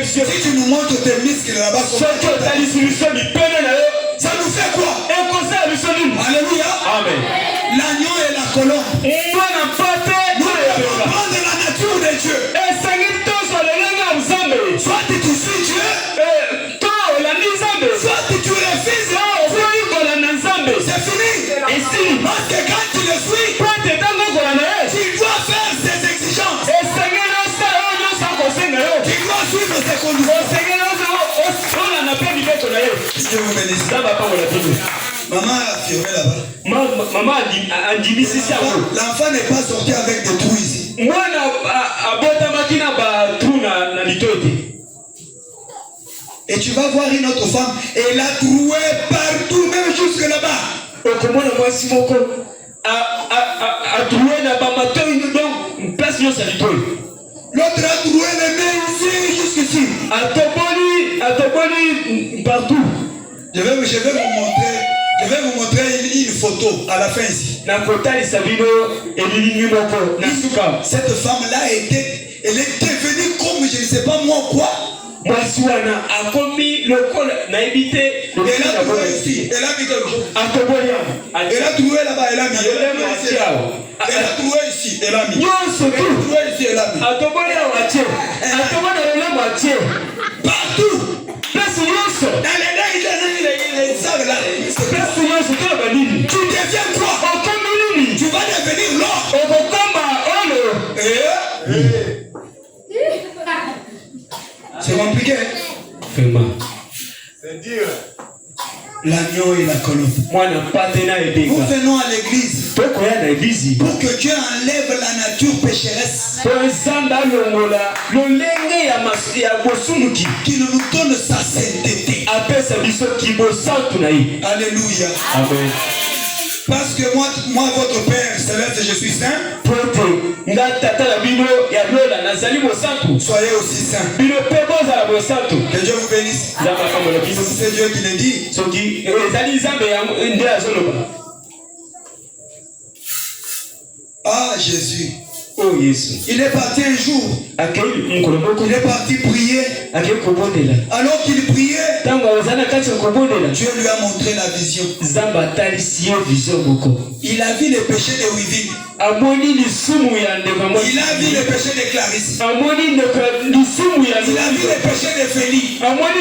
si tu nous montres tes muscles là-bas, ça nous fait quoi? Alléluia. Amen. L'agneau et la colombe. Nous devons prendre la nature de Dieu. Soit tu suis Dieu, soit tu refuses. C'est fini. Parce que quand tu le suis, tu dois faire ses exigences. Tu dois suivre ses conditions. Dieu vous bénisse. Maman a affirmé là-bas. L'enfant n'est pas sorti avec des trous ici. Et tu vas voir une autre femme, elle a troué partout, même jusque là-bas. L'autre a troué les mains ici, jusqu'ici. Partout. Je vais vous montrer une photo à la fin ici. Cette femme-là elle est devenue comme je ne sais pas moi quoi. Elle a trouvé ici, elle a mis quelque chose. Elle a trouvé là-bas, elle a mis. Elle a trouvé ici, elle a mis. Elle a trouvé ici, elle a mis. Partout. Dans les dents, il savent là. deviens quoi? Tu vas devenir l'or. C'est compliqué. C'est dur. L'agneau et la colombe. Nous venons à l'église pour que Dieu enlève la nature pécheresse, qui nous donne sa sainteté. Alléluia. Amen. Parce que moi votre Père céleste, je suis saint. Soyez aussi saint. Que Dieu vous bénisse. C'est Dieu qui le dit. Ah, Jésus. Oh Jésus. Il est parti un jour. Il est parti prier. Alors qu'il priait, Dieu lui a montré la vision. Il a vu les péchés de Wivine. Il a vu les péchés de Clarisse. Il a vu les péchés de Félix. Il a vu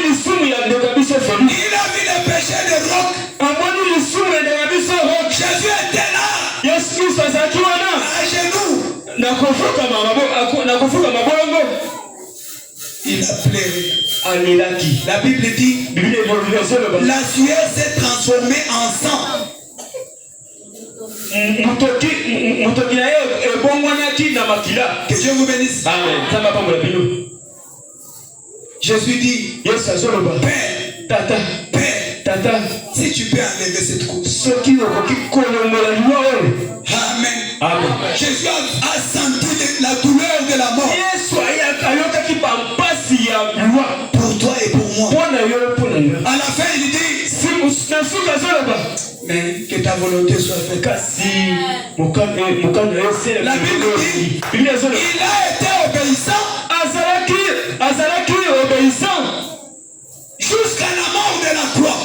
les péchés de Roch. Jésus était là. À genoux. Il a pleuré. La Bible dit, la sueur s'est transformée en sang. Que Dieu vous bénisse. Amen. Jésus dit, Père, Père, si tu peux enlever cette coupe. Amen. Amen. Jésus a senti la douleur de la mort. Pour toi et pour moi. À la fin, il dit, mais que ta volonté soit faite. La Bible dit, il a été obéissant jusqu'à la mort de la croix.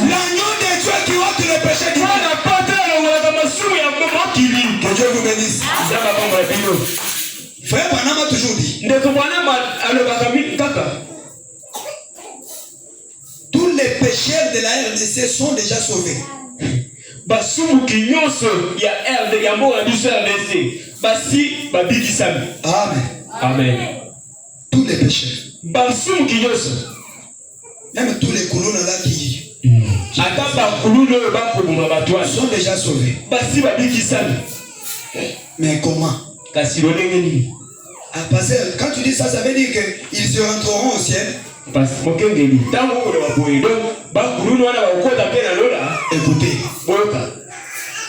L'agneau de Dieu qui ôte le péché du monde. Que Dieu vous bénisse. Frère Branham a toujours dit, tous les pécheurs de la RDC sont déjà sauvés. Amen. Amen. Tous les pécheurs. Même tous les colons là qui sont déjà sauvés. Mais comment? Parce que quand tu dis ça, ça veut dire qu'ils se rentreront au ciel. Écoutez,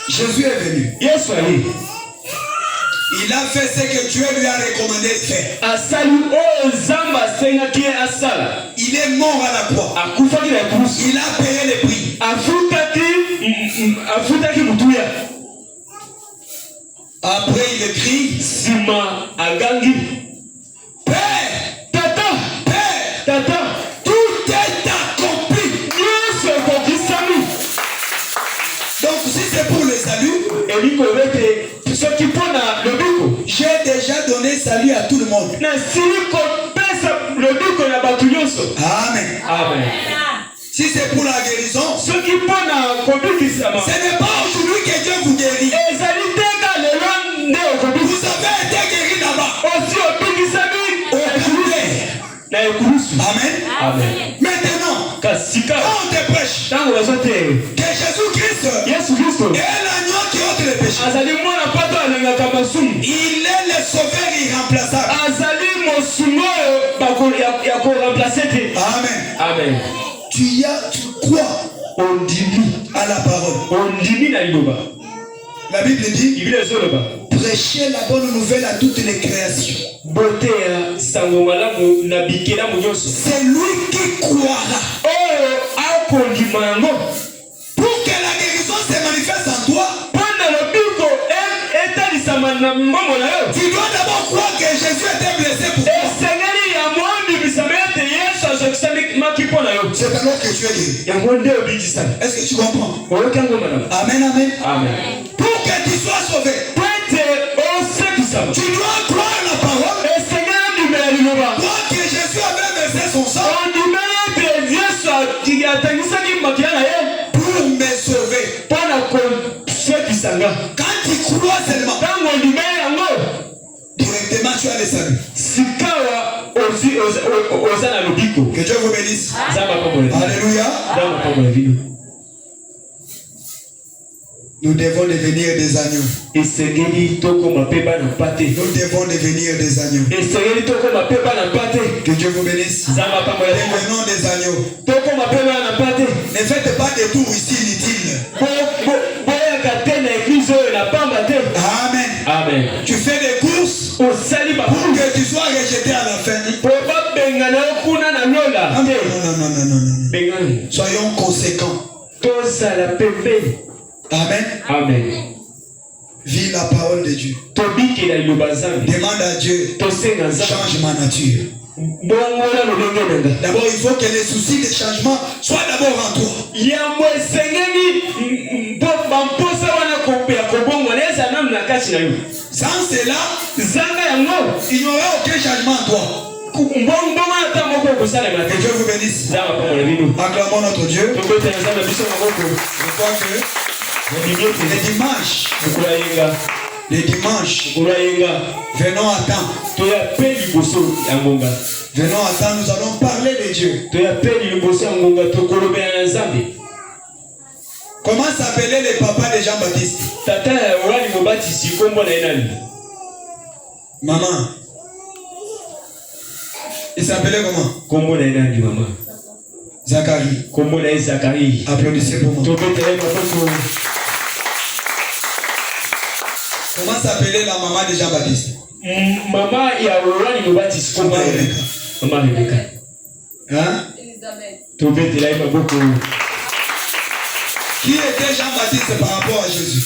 Jésus est venu. Il a fait ce que Dieu lui a recommandé de faire. Il est mort à la croix. Il a payé le prix. Après il écrit, Père, Père, tout est accompli. Donc si c'est pour le salut, j'ai déjà donné salut à tout le monde. Amen. Amen. Si c'est pour la guérison, ce n'est pas aujourd'hui que Dieu vous guérit. Vous avez été guéri là-bas. Amen. Amen. Maintenant, quand on te prêche que Jésus-Christ est l'agneau qui ôte les péchés, il est le sauveur irremplaçable. Amen. Amen. Tu crois à la parole. La Bible dit, prêchez la bonne nouvelle à toutes les créations. C'est lui qui croira. Pour que la guérison se manifeste en toi, tu dois d'abord croire que Jésus était blessé pour toi. C'est alors que tu es guéri. Est-ce que tu comprends? Amen, amen. Amen. Pour que tu sois sauvé, tu dois croire la parole. Croire que Jésus avait versé son sang pour me Alléluia. Nous devons devenir des agneaux. Nous devons devenir des agneaux. Que Dieu vous bénisse. Devenons des agneaux. Ne faites pas des tours ici inutiles. Amen. Amen. Tu fais des courses pour que tu sois rejeté à la fin. Non. Soyons conséquents. Amen. Amen. Vis la parole de Dieu. Demande à Dieu, change ma nature. D'abord, il faut que les soucis de changement soient d'abord en toi. Sans cela, il n'y aura aucun changement en toi. Que Dieu vous bénisse. Acclamons notre Dieu. Je crois que les dimanches, venons à temps. Venons à temps, nous allons parler de Dieu. Comment s'appelaient les papas de Jean-Baptiste? Maman. Il s'appelait comment? Zacharie. Applaudissez pour moi. Comment s'appelait la maman de Jean-Baptiste? Maman Baptiste. Maman Rebecca. Hein? Elisabeth. Qui était Jean-Baptiste par rapport à Jésus?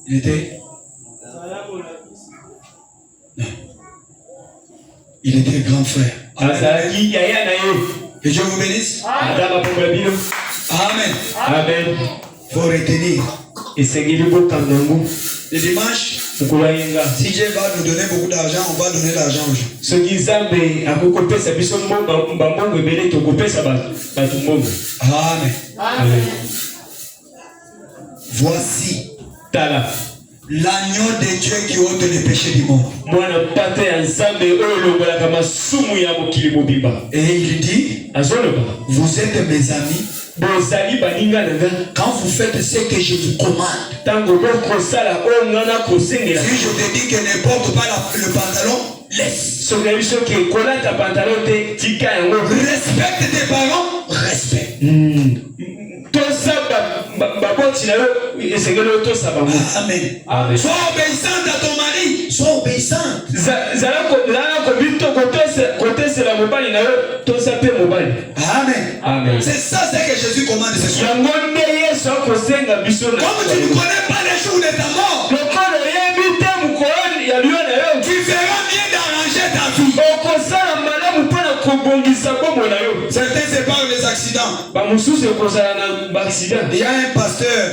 Il était? Non. Il était grand frère. Que Dieu vous bénisse. Amen. Amen. Faut retenir. Et c'est le dimanche, si Dieu va nous donner beaucoup d'argent, on va donner l'argent aux gens. Amen. Amen. Voici l'agneau de Dieu qui ôte les péchés du monde. Et il dit, vous êtes mes amis quand vous faites ce que je vous commande. Si je te dis que ne porte pas le pantalon, laisse. Respecte tes parents, respecte. Amen. Amen. Sois obéissante à ton mari. Sois obéissante. Amen. Amen. C'est ça ce que Jésus commande ce soir. Comme tu ne connais pas les jours de ta mort, tu feras bien d'arranger ta vie. Certains se parlent des accidents. Il y a un pasteur.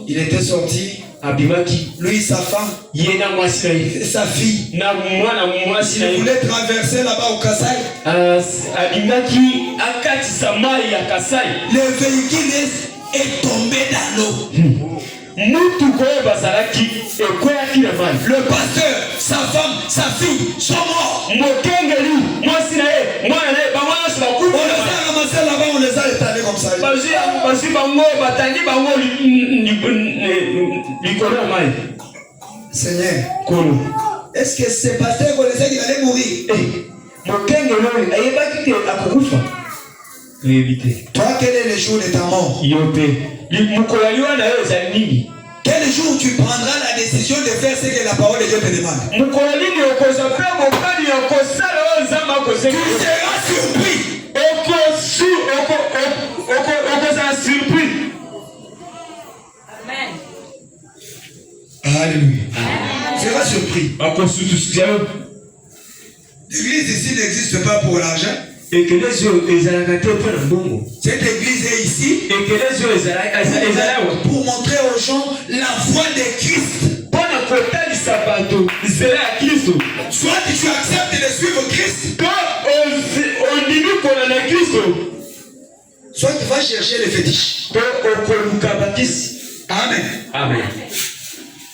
Il était sorti. Lui, sa femme, sa fille. Il voulait traverser là-bas au Kassai. Le véhicule est tombé dans l'eau. Le pasteur, sa femme, sa fille sont morts. On les a ramassés là-bas, on les a étalés comme ça. Seigneur, est-ce que ce pasteur connaissait qu'il allait mourir? Toi, quel est le jour de ta mort? Quel jour tu prendras la décision de faire ce que la parole de Dieu te demande? Tu seras surpris. Amen. Alléluia. Tu seras surpris. L'église ici n'existe pas pour l'argent. Cette église est ici pour montrer aux gens la voie de Christ. Soit tu acceptes de suivre Christ, soit tu vas chercher les fétiches. Amen. Amen.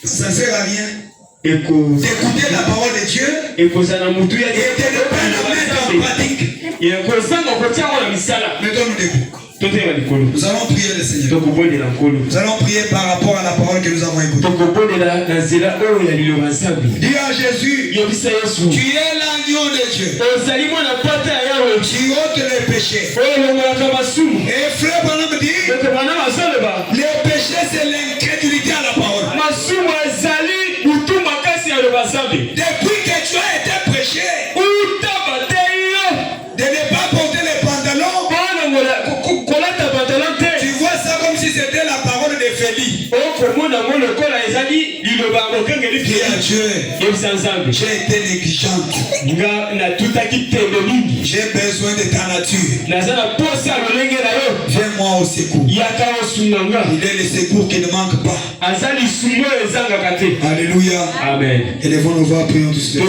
Ça ne sert à rien d'écouter la parole de Dieu et de ne pas la mettre en pratique. Mettons-nous debout. Nous allons prier le Seigneur. Nous allons prier par rapport à la parole que nous avons écoutée. Dis à Jésus, tu es l'agneau de Dieu. Tu ôtes les péchés. Et frère Branham dit, les péchés c'est l'incrédulité à la parole. Depuis que tu as été prêché, de ne pas porter les pantalons, tu vois ça comme si c'était la parole de Félix. Dis à Dieu, j'ai été négligente. J'ai besoin de ta nature. Viens-moi au secours. Il est le secours qui ne manque pas. Alléluia. Amen. Élevons nos voix, prions tous.